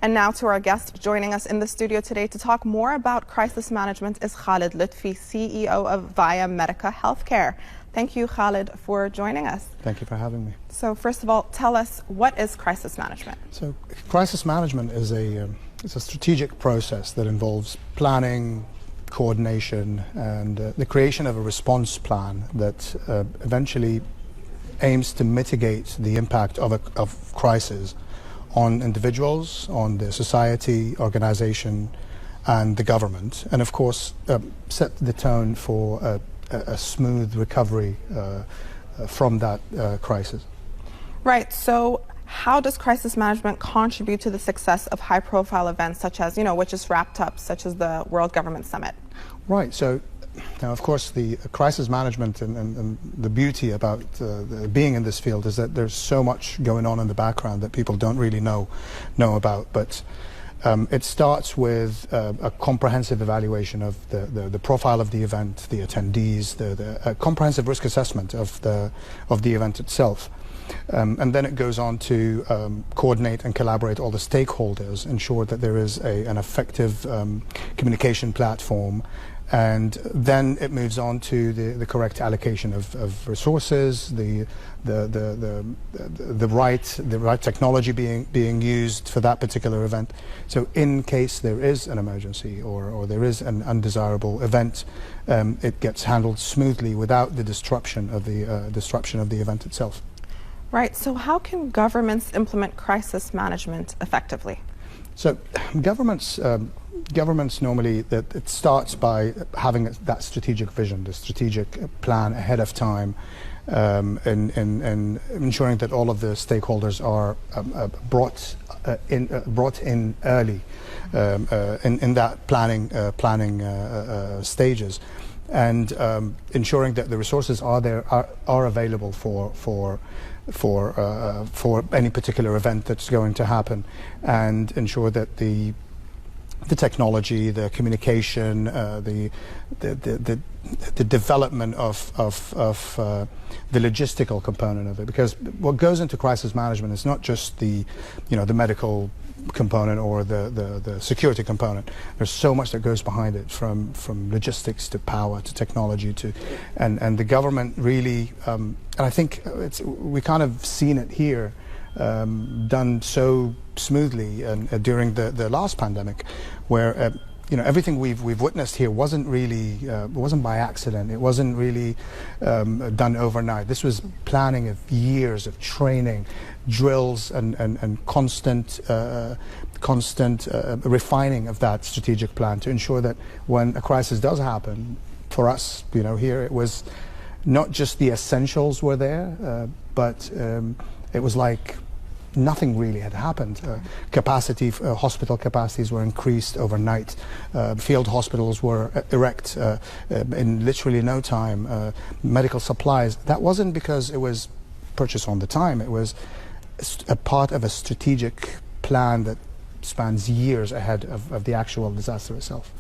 And now to our guest joining us in the studio today to talk more about crisis management is Khaled Lutfe, CEO of Via Medica Healthcare. Thank you, Khaled, for joining us. Thank you for having me. So first of all, tell us, what is crisis management? So crisis management is it's a strategic process that involves planning, coordination, and the creation of a response plan that eventually aims to mitigate the impact of crisis on individuals, on the society, organization, and the government, and of course set the tone for a smooth recovery from that crisis. Right. So how does crisis management contribute to the success of high-profile events such as, which just wrapped up, such as the World Government Summit? Right. So now, of course, the crisis management and the beauty about being in this field is that there's so much going on in the background that people don't really know about. But it starts with a comprehensive evaluation of the profile of the event, the attendees, a comprehensive risk assessment of the event itself. And then it goes on to coordinate and collaborate all the stakeholders, ensure that there is an effective communication platform, and then it moves on to the correct allocation of resources, the right technology being used for that particular event. So in case there is an emergency or there is an undesirable event, it gets handled smoothly without the disruption of the event itself. Right. So how can governments implement crisis management effectively? So governments normally, it starts by having that strategic vision, the strategic plan ahead of time, and ensuring that all of the stakeholders are brought in early in that planning stages, and ensuring that the resources are available for any particular event that's going to happen, and ensure that the technology, the communication, the development of the logistical component of it, because what goes into crisis management is not just the medical component or the security component. There's so much that goes behind it, from logistics to power to technology and the government really, and I think we kind of seen it here done so smoothly during the last pandemic, where everything we've witnessed here wasn't by accident. It wasn't really done overnight. This was planning of years of training, drills, and constant refining of that strategic plan to ensure that when a crisis does happen, for us, here it was not just the essentials were there, but it was like nothing really had happened. Hospital capacities were increased overnight. Field hospitals were erect in literally no time. Medical supplies. That wasn't because it was purchased on the time. It was a part of a strategic plan that spans years ahead of the actual disaster itself.